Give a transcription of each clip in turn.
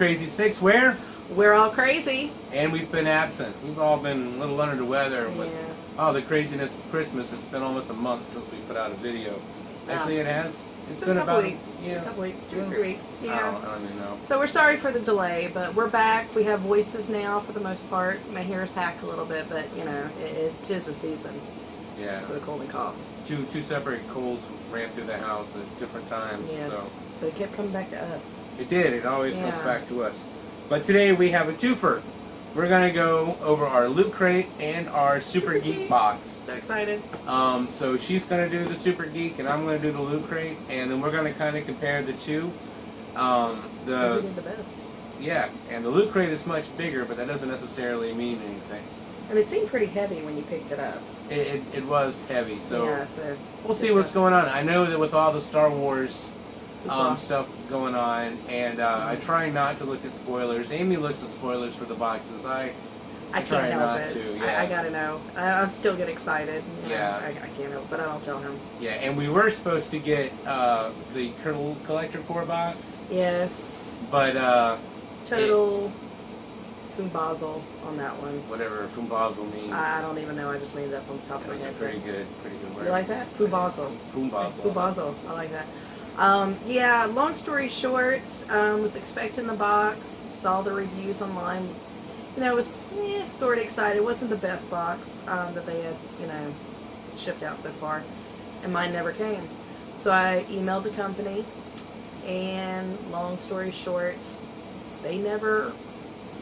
Crazy Six, where we're all crazy. And we've been absent. We've all been a little under the weather with all the craziness of Christmas. It's been almost a month since we put out a video. Actually, it has. It's been about weeks. Yeah, a couple weeks, 2 or 3 weeks. Yeah. I don't even know. So we're sorry for the delay, but we're back. We have voices now for the most part. My hair's hacked a little bit, but you know, it is the season. Yeah. For the cold and cough. Two separate colds ran through the house at different times. Yes. So. But it kept coming back to us. It did. It always comes back to us. But today we have a twofer. We're going to go over our Loot Crate and our Super Geek box. So excited. So she's going to do the Super Geek and I'm going to do the Loot Crate. And then we're going to kind of compare the two. So who did the best? Yeah, and the Loot Crate is much bigger, but that doesn't necessarily mean anything. And it seemed pretty heavy when you picked it up. It was heavy, so, yeah, so we'll see what's going on. I know that with all the Star Wars stuff going on, and I try not to look at spoilers. Amy looks at spoilers for the boxes. I can't try help not it. to. Yeah. I gotta know. I still get excited. Yeah. I can't help, but I don't tell him. Yeah, and we were supposed to get the Collector Core box. Yes. But total Fumbazzle on that one. Whatever Fumbazzle means. I don't even know. I just made it up on the top of my head. That's a pretty good word. You like that? Fumbazzle. Fumbazzle. I like that. Yeah, long story short, was expecting the box, saw the reviews online. You know, was sort of excited. It wasn't the best box that they had, you know, shipped out so far. And mine never came. So I emailed the company, and long story short, they never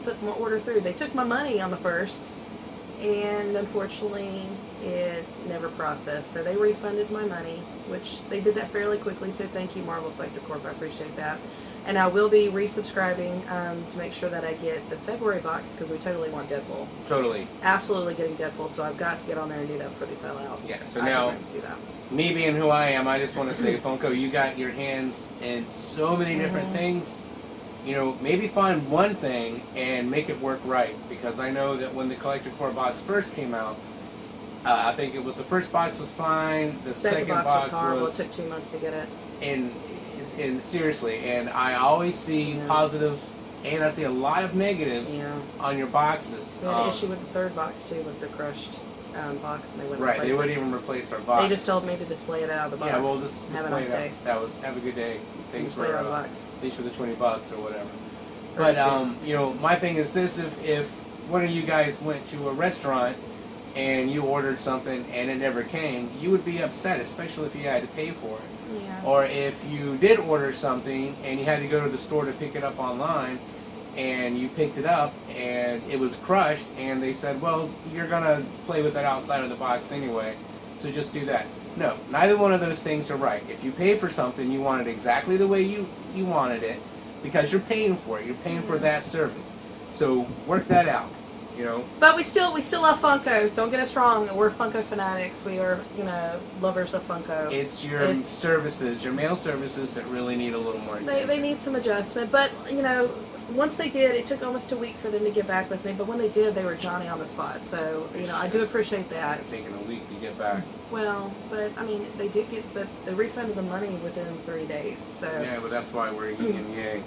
put my order through. They took my money on the first, and unfortunately it never processed. So they refunded my money, which they did that fairly quickly, so thank you, Marvel Collector Corp. I appreciate that. And I will be resubscribing to make sure that I get the February box, because we totally want Deadpool. Totally. Absolutely getting Deadpool, so I've got to get on there and do that before they sell out. Yeah, so now, me being who I am, I just want to say, Funko, you got your hands in so many different things. You know, maybe find one thing and make it work right, because I know that when the Collector Core box first came out, I think it was the first box was fine, the second box was horrible. It took 2 months to get it. And seriously, and I always see positive, and I see a lot of negatives on your boxes. We had an issue with the third box too, with the crushed box, and they wouldn't replace they wouldn't even replace our box. They just told me to display it out of the box. Yeah, well, just have a nice day. Have a good day. Thanks for the $20 or whatever. But you know, my thing is this: if one of you guys went to a restaurant and you ordered something and it never came, you would be upset, especially if you had to pay for it. Yeah. Or if you did order something and you had to go to the store to pick it up online, and you picked it up and it was crushed, and they said, well, you're gonna play with it outside of the box anyway, so just do that. No, neither one of those things are right. If you pay for something, you want it exactly the way you wanted it, because you're paying for it. You're paying for that service. So work that out. You know. But we still love Funko. Don't get us wrong. We're Funko fanatics. We are, you know, lovers of Funko. It's your services, your mail services, that really need a little more attention. They need some adjustment. But, you know, once they did, it took almost a week for them to get back with me. But when they did, they were Johnny on the spot. So, you know, I do appreciate that. It's taking a week to get back. Well, but, I mean, they did get, but they refunded the money within 3 days. So. Yeah, but that's why we're yin and yang.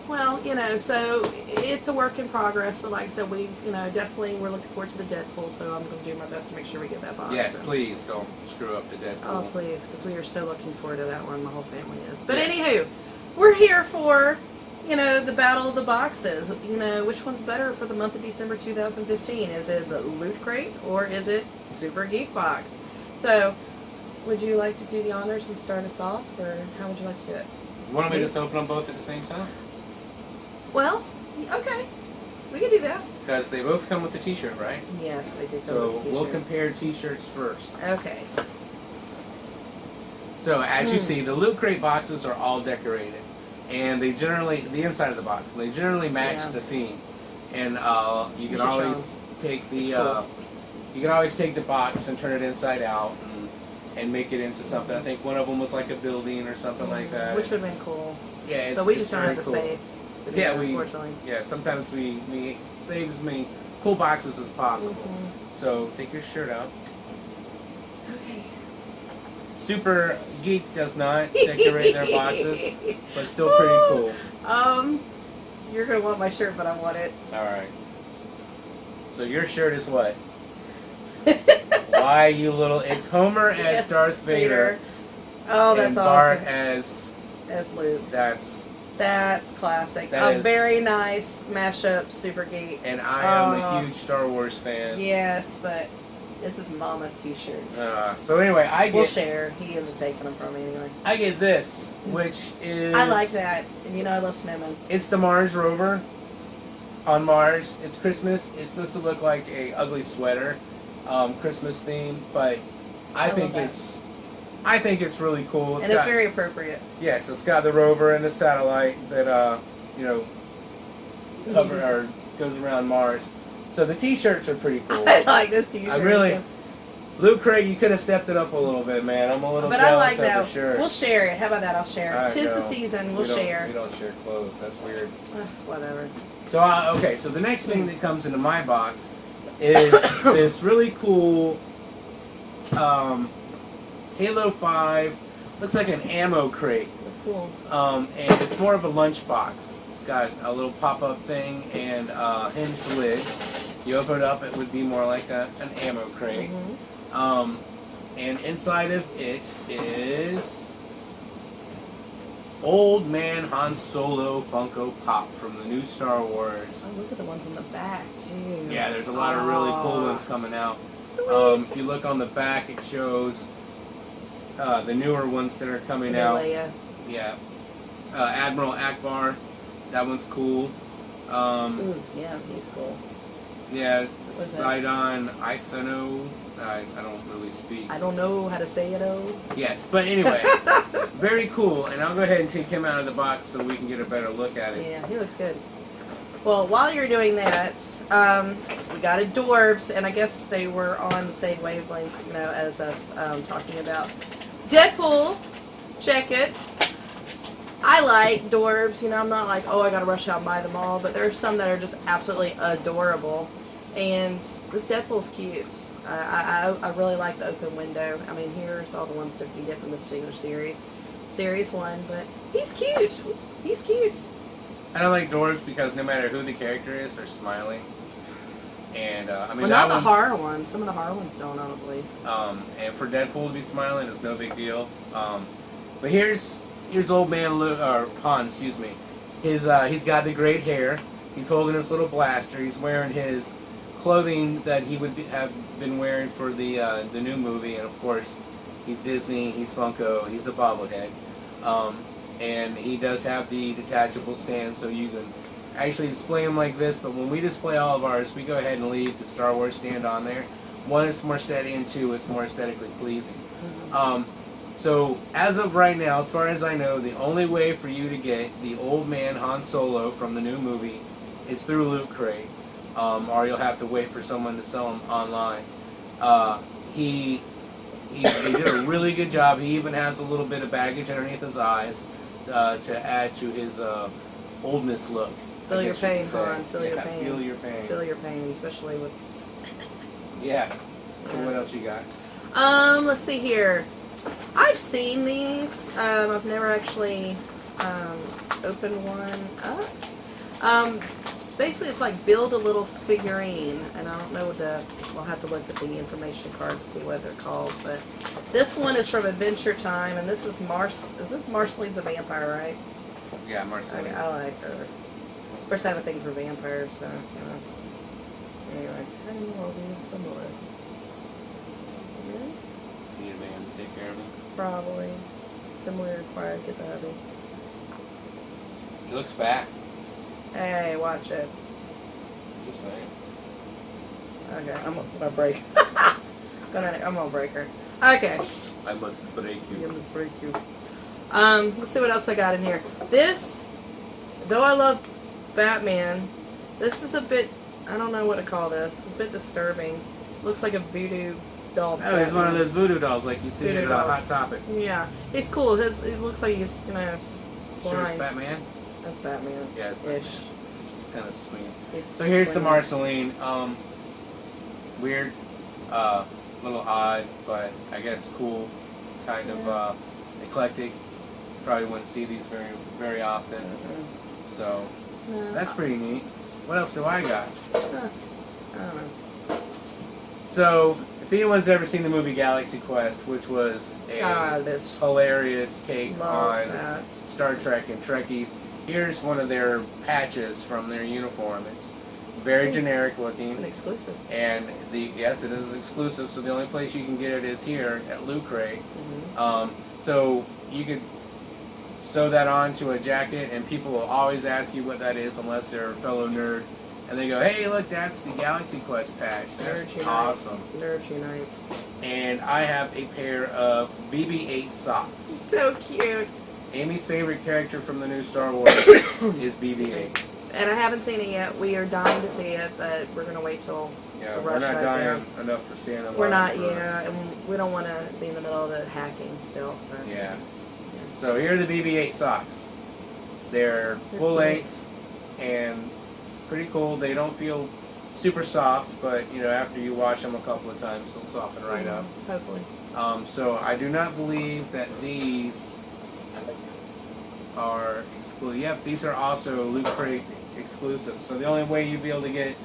Well, you know, so it's a work in progress, but like I said, we're looking forward to the Deadpool, so I'm going to do my best to make sure we get that box. Yes, please don't screw up the Deadpool. Oh, please, because we are so looking forward to that one. My whole family is. But anywho, we're here for, you know, the battle of the boxes. You know, which one's better for the month of December 2015? Is it the Loot Crate or is it Super Geek Box? So, would you like to do the honors and start us off, or how would you like to do it? You want me to just open them both at the same time? Well, okay. We can do that. Because they both come with a t-shirt, right? Yes, they do come with a So t-shirt. we'll compare t-shirts first. Okay. So as you see, the Loot Crate boxes are all decorated. And they generally, the inside of the box, they generally match the theme. And you can always take the you can always take the box and turn it inside out and make it into something. I think one of them was like a building or something like that. Which would have been cool. Yeah, it's But we just don't have the cool. space. Unfortunately. Sometimes we save as many cool boxes as possible. So take your shirt out. Okay. Super Geek does not decorate their boxes, but still pretty cool. You're gonna want my shirt, but I want it. All right. So your shirt is what? Why you little? It's Homer as Darth Vader. Oh, that's and Bart awesome. As Luke. That's classic. That is, very nice mashup, super geek. And I am a huge Star Wars fan. Yes, but this is Mama's t-shirt. So anyway, We'll share. He isn't taking them from me anyway. I get this, which is... I like that. And you know I love snowmen. It's the Mars rover. On Mars. It's Christmas. It's supposed to look like a ugly sweater. Christmas theme. But I think it's really cool. It's very appropriate. Yes, it's got the rover and the satellite that, cover or goes around Mars. So the t-shirts are pretty cool. I like this t-shirt. I really... Luke Craig, you could have stepped it up a little bit, man. I'm a little jealous of the shirt. We'll share it. How about that? I'll share it. Tis the season. We'll share. We don't share clothes. That's weird. Whatever. So, okay. So the next thing that comes into my box is this really cool Halo 5. Looks like an ammo crate. That's cool. And it's more of a lunchbox. It's got a little pop-up thing and a hinged lid. You open it up, it would be more like an ammo crate. Mm-hmm. And inside of it is Old Man Han Solo Funko Pop from the new Star Wars. Oh, look at the ones on the back, too. Yeah, there's a lot of really cool ones coming out. Sweet. If you look on the back, it shows the newer ones that are coming out. Yeah. Admiral Akbar. That one's cool. Ooh, yeah, he's cool. Yeah, Sidon Ithano. I don't really speak. I don't know how to say it, Yes, but anyway, very cool. And I'll go ahead and take him out of the box so we can get a better look at it. Yeah, he looks good. Well, while you're doing that, we got Adorbs, and I guess they were on the same wavelength, as us talking about Deadpool. Check it. I like Dorbs. I'm not like, I gotta rush out and buy them all, but there are some that are just absolutely adorable. And this Deadpool's cute. I really like the open window. I mean, here's all the ones that you get from this particular series. Series 1, but he's cute. Oops, he's cute. I don't like Dorbs because no matter who the character is, they're smiling. And, I mean, not the horror ones. Some of the horror ones don't, I don't believe. And for Deadpool to be smiling is no big deal. But here's old man Han, excuse me. He's got the great hair. He's holding his little blaster. He's wearing his clothing that he would have been wearing for the new movie, and of course, he's Disney, he's Funko, he's a bobblehead, and he does have the detachable stand, so you can actually display him like this. But when we display all of ours, we go ahead and leave the Star Wars stand on there. 1, it's more steady, and 2, it's more aesthetically pleasing. So as of right now, as far as I know, the only way for you to get the Old Man Han Solo from the new movie is through Loot Crate. Or you'll have to wait for someone to sell them online. He did a really good job. He even has a little bit of baggage underneath his eyes to add to his oldness look. Feel your pain, Ron. Feel your pain. Feel your pain. Feel your pain, especially with... Yeah. So what else you got? Let's see here. I've seen these. I've never actually opened one up. Basically, it's like build a little figurine, and I don't know we'll have to look at the information card to see what they're called, but this one is from Adventure Time, and this is Marceline's a vampire, right? Yeah, Marceline. Okay, I like her. Of course, I have a thing for vampires, so, Anyway, how do you want to do some of this? Need a man to take care of him? Probably. Similarly required, get the hubby. She looks fat. Hey, watch it. Just saying. Okay, I'm gonna break. I'm gonna break her. Okay. I must break you. I must break you. Let's see what else I got in here. This, though I love Batman, this is a bit, I don't know what to call this. It's a bit disturbing. Looks like a voodoo doll. Oh, he's one of those voodoo dolls like you see in Hot Topic. Yeah. He's cool. It looks like he's, blind. Sure it's Batman? That's Batman. Yeah, it's Batman. Ish. It's kind of sweet. So here's the Marceline. Weird, little odd, but I guess cool, kind of eclectic. Probably wouldn't see these very, very often. So No. That's pretty neat. What else do I got? Huh. I don't know. So, if anyone's ever seen the movie Galaxy Quest, which was a God, it's hilarious take love on that. Star Trek and Trekkies, here's one of their patches from their uniform. It's very generic looking. It's an exclusive. And yes, it is exclusive, so the only place you can get it is here at Loot Crate. Mm-hmm. So you could sew that onto a jacket, and people will always ask you what that is unless they're a fellow nerd. And they go, hey, look, that's the Galaxy Quest patch. That's Nerds Unite. awesome. Nerds Unite. And I have a pair of BB-8 socks. So cute. Amy's favorite character from the new Star Wars is BB-8. And I haven't seen it yet. We are dying to see it, but we're going to wait till Yeah, the we're rush not dies dying down. enough to stand in line. We're not, for- yeah, and we don't want to be in the middle of it hacking still. So Yeah. So here are the BB-8 socks. They're They're full cute. length and pretty cool. They don't feel super soft, but you know, after you wash them a couple of times, they'll soften right up. Hopefully. So I do not believe that these are exclusive. Yep, these are also Loot Crate exclusives. So the only way you'd be able to get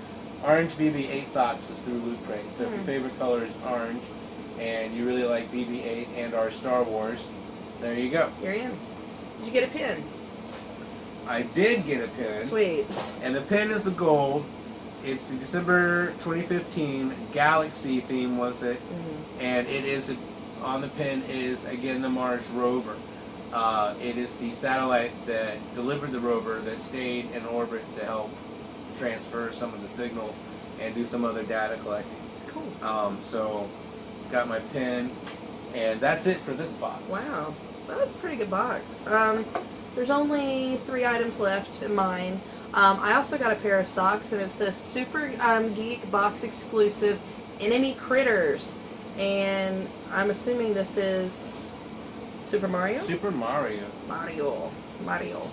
orange BB-8 socks is through Loot Crate. So if your favorite color is orange and you really like BB-8 and our Star Wars, there you go. Here I am. Did you get a pin? I did get a pin. Sweet. And the pin is the gold. It's the December 2015 Galaxy theme, was it? Mm-hmm. And it is on the pin is again the Mars rover. It is the satellite that delivered the rover that stayed in orbit to help transfer some of the signal and do some other data collecting. Cool. So got my pin, and that's it for this box. Wow. That was a pretty good box. There's only 3 items left in mine. I also got a pair of socks, and it says Super Geek Box Exclusive Enemy Critters. And I'm assuming this is Super Mario? Super Mario. Mario.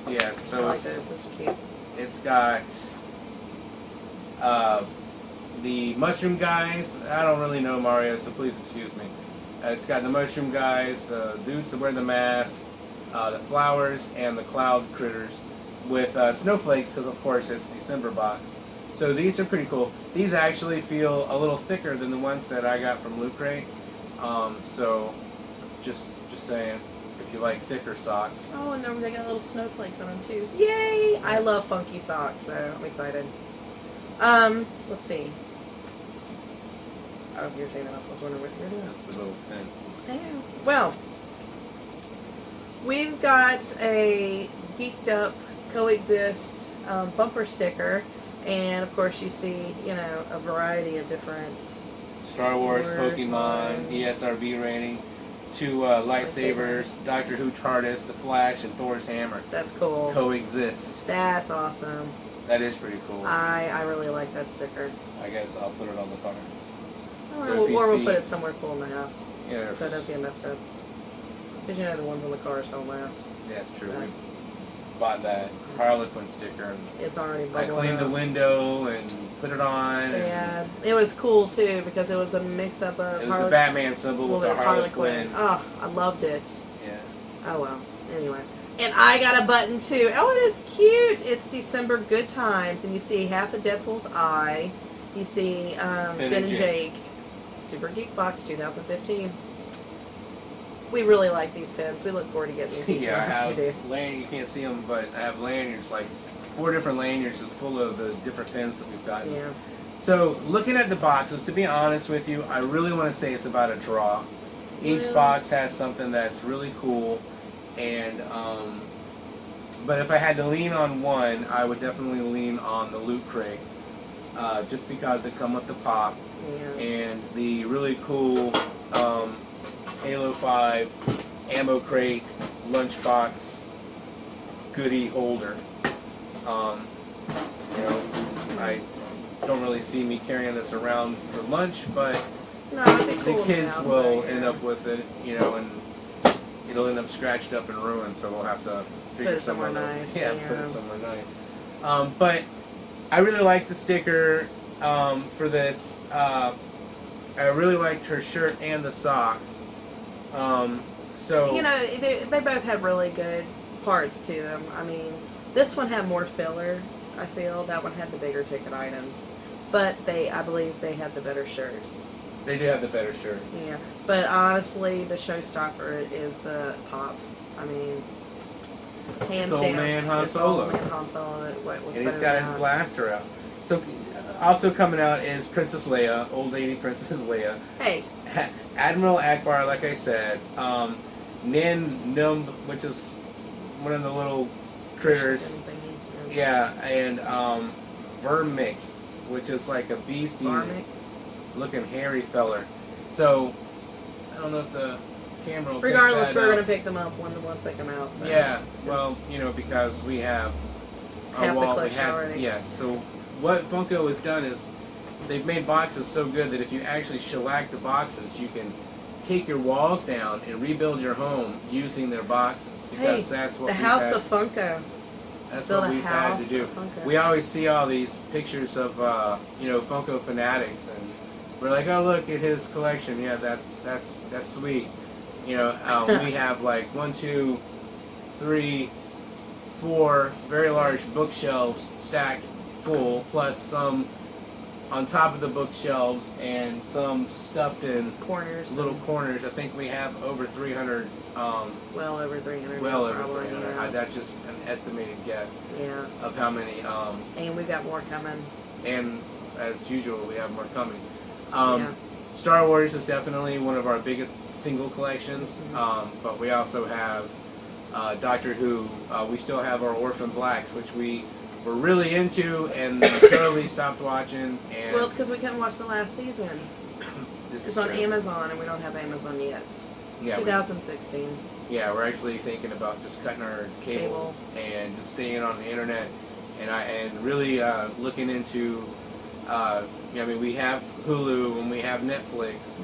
Yeah, so I like those. Those are cute. it's got the mushroom guys. I don't really know Mario, so please excuse me. It's got the mushroom guys, the dudes that wear the mask, the flowers, and the cloud critters with snowflakes, because of course it's December box. So these are pretty cool. These actually feel a little thicker than the ones that I got from Loot Crate. So just saying, if you like thicker socks. Oh, and then they got little snowflakes on them too. Yay! I love funky socks, so I'm excited. Let's see. Oh, you're taking it off. I was wondering what you're doing. That's the little thing. Oh. Well, we've got a Geeked Up Coexist bumper sticker, and of course you see, you know, a variety of different Star Wars, Wars, Pokemon, ESRB rating, 2 lightsabers, Doctor Who TARDIS, The Flash, and Thor's hammer. That's cool. Coexist. That's awesome. That is pretty cool. I really like that sticker. I guess I'll put it on the card. Or, So if you we'll see- put it somewhere cool in the house Yeah, so it doesn't get messed up. Because you know the ones on the cars don't last. that's true. Yeah. We bought that Harlequin sticker. And It's already I bubbling cleaned the up. window and put it on. and Sad. It was cool too because it was a mix up of It was the Batman symbol well, with it the was Harlequin. Oh, I loved it. Yeah. Oh well. Anyway. And I got a button too. Oh, it is cute. It's December Good Times, and you see half of Deadpool's eye. You see Finn and Jake. Super Geek Box 2015. We really like these pins. We look forward to getting these. each Yeah, I month. We do. have you can't see them, but I have lanyards, like 4 different lanyards just full of the different pins that we've gotten. Yeah. So, looking at the boxes, to be honest with you, I really want to say it's about a draw. Each Yeah. box has something that's really cool, and but if I had to lean on one, I would definitely lean on the Loot Crate, just because it come with the pop Yeah. and the really cool Halo 5 ammo crate lunchbox goodie holder. You know, I don't really see me carrying this around for lunch, but No, it'd be cool the in the kids house, will though, end yeah. up with it, you know, and it'll end up scratched up and ruined, so we'll have to figure it somewhere somewhere nice, put yeah. it somewhere nice. But I really like the sticker for this. I really liked her shirt and the socks. So You know, they both have really good parts to them. I mean, This one had more filler. I feel that one had the bigger ticket items, but I believe they had the better shirt. They do have the better shirt. Yeah, but honestly, the showstopper is the pop. I mean, hands It's old down, man Han it's Solo. Old man Han Solo. And he's got his blaster out. So, also coming out is Princess Leia, old lady Princess Leia. Hey, Admiral Akbar, like I said. Nin Numb, which is one of the little critters. thingy. Yeah, and Vermic, which is like a beastie Varmic. looking hairy feller. So, I don't know if the camera will pick Regardless, that we're up. gonna pick them up once they come out. So Yeah, well, it's- you know, because we have our Half the wall. collection already. Yes. So what Funko has done is they've made boxes so good that if you actually shellac the boxes, you can take your walls down and rebuild your home using their boxes. Because Hey, that's what the we've House had, of Funko. that's build what a we've had to house do. of Funko. We always see all these pictures of you know, Funko fanatics, and we're like, oh, look at his collection. Yeah, that's sweet. You know, we have like 1, 2, 3, 4 very large bookshelves stacked full, plus some on top of the bookshelves and some stuffed in Corners. little corners. I think we have over 300. Well over 300. Well over probably, 300. Yeah. That's just an estimated guess Yeah. of how many. And we've got more coming. And as usual, we have more coming. Yeah. Star Wars is definitely one of our biggest single collections, but we also have Doctor Who. We still have our Orphan Blacks, which we were really into and totally stopped watching. And Well, it's because we couldn't watch the last season. this It's is on true. Amazon, and we don't have Amazon yet. Yeah, 2016. yeah, we're actually thinking about just cutting our cable and just staying on the internet, and really looking into. I mean, we have Hulu and we have Netflix,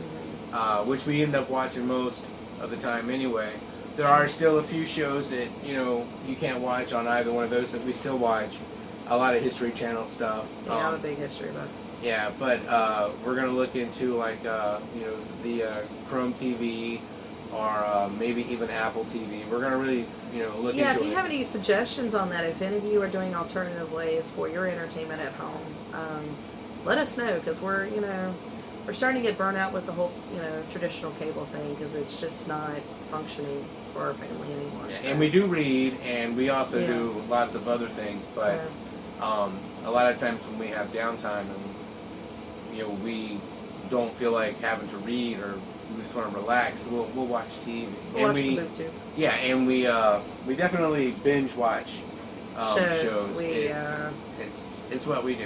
which we end up watching most of the time anyway. There are still a few shows that, you know, you can't watch on either one of those that we still watch. A lot of History Channel stuff. Yeah, I'm a big history buff. Yeah, but we're going to look into, like, you know, the Chrome TV or maybe even Apple TV. We're going to really, you know, look Yeah, into if you it. have any suggestions on that, if any of you are doing alternative ways for your entertainment at home, let us know, because we're starting to get burnt out with the whole, traditional cable thing, because it's just not functioning for our family anymore. Yeah, so. and we do read, and we also Yeah. do lots of other things, but a lot of times when we have downtime and, you know, we don't feel like having to read or we just want to relax, we'll watch TV. We'll and watch the boob tube. Yeah, and we definitely binge watch shows. It's what we do.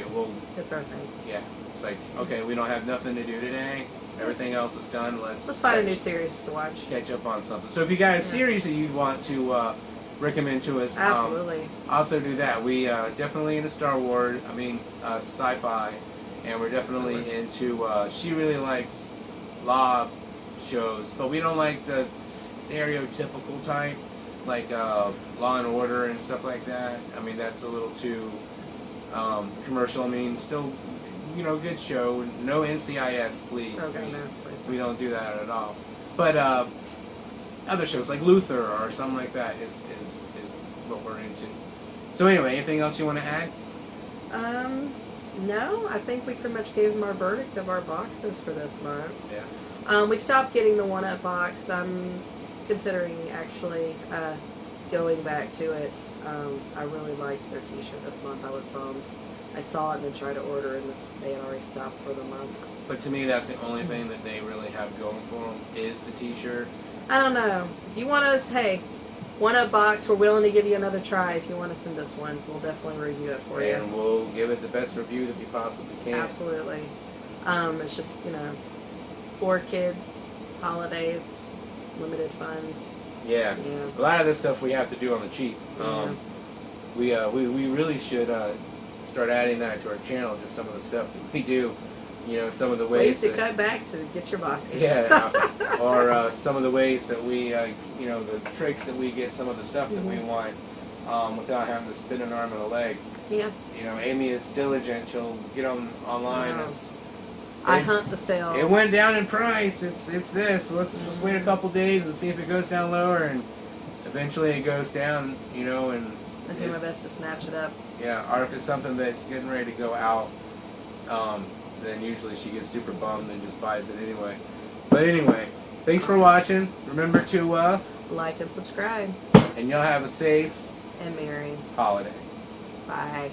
It's our thing. Yeah, it's like, okay, we don't have nothing to do today. Everything else is done. Let's find a new series to watch. catch up on something. So if you got a series that you'd want to recommend to us, Absolutely. also do that. We definitely into Star Wars. I mean, sci-fi, and we're definitely into. She really likes law shows, but we don't like the stereotypical type, like Law and Order and stuff like that. I mean, that's a little too commercial. I mean, still, good show. No NCIS, please. Okay, no, please. We don't do that at all. But other shows like Luther or something like that is what we're into. So anyway, anything else you want to add? No, I think we pretty much gave them our verdict of our boxes for this month. Yeah. We stopped getting the 1-Up box. I'm considering actually going back to it. I really liked their t-shirt this month. I was bummed. I saw it and then tried to order, and they had already stopped for the month. But to me, that's the only thing that they really have going for them is the t-shirt. I don't know. You want us, hey, 1-Up box, we're willing to give you another try. If you want to send us one, we'll definitely review it for you. And we'll give it the best review that we possibly can. Absolutely. It's just, for kids, holidays, limited funds. Yeah. Yeah. A lot of this stuff we have to do on the cheap. We really should start adding that to our channel, just some of the stuff that we do. Some of the Ways ways to cut back to get your boxes. Yeah, or some of the ways that we, the tricks that we get some of the stuff that we want without having to spin an arm and a leg. Yeah. Amy is diligent. She'll get online. Wow. I hunt the sales. It went down in price. It's this. Let's wait a couple days and see if it goes down lower, and eventually it goes down. And I do my best to snatch it up. Yeah, or if it's something that's getting ready to go out, then usually she gets super bummed and just buys it anyway. But anyway, thanks for watching. Remember to Like and subscribe. and y'all have a safe And merry. holiday. Bye.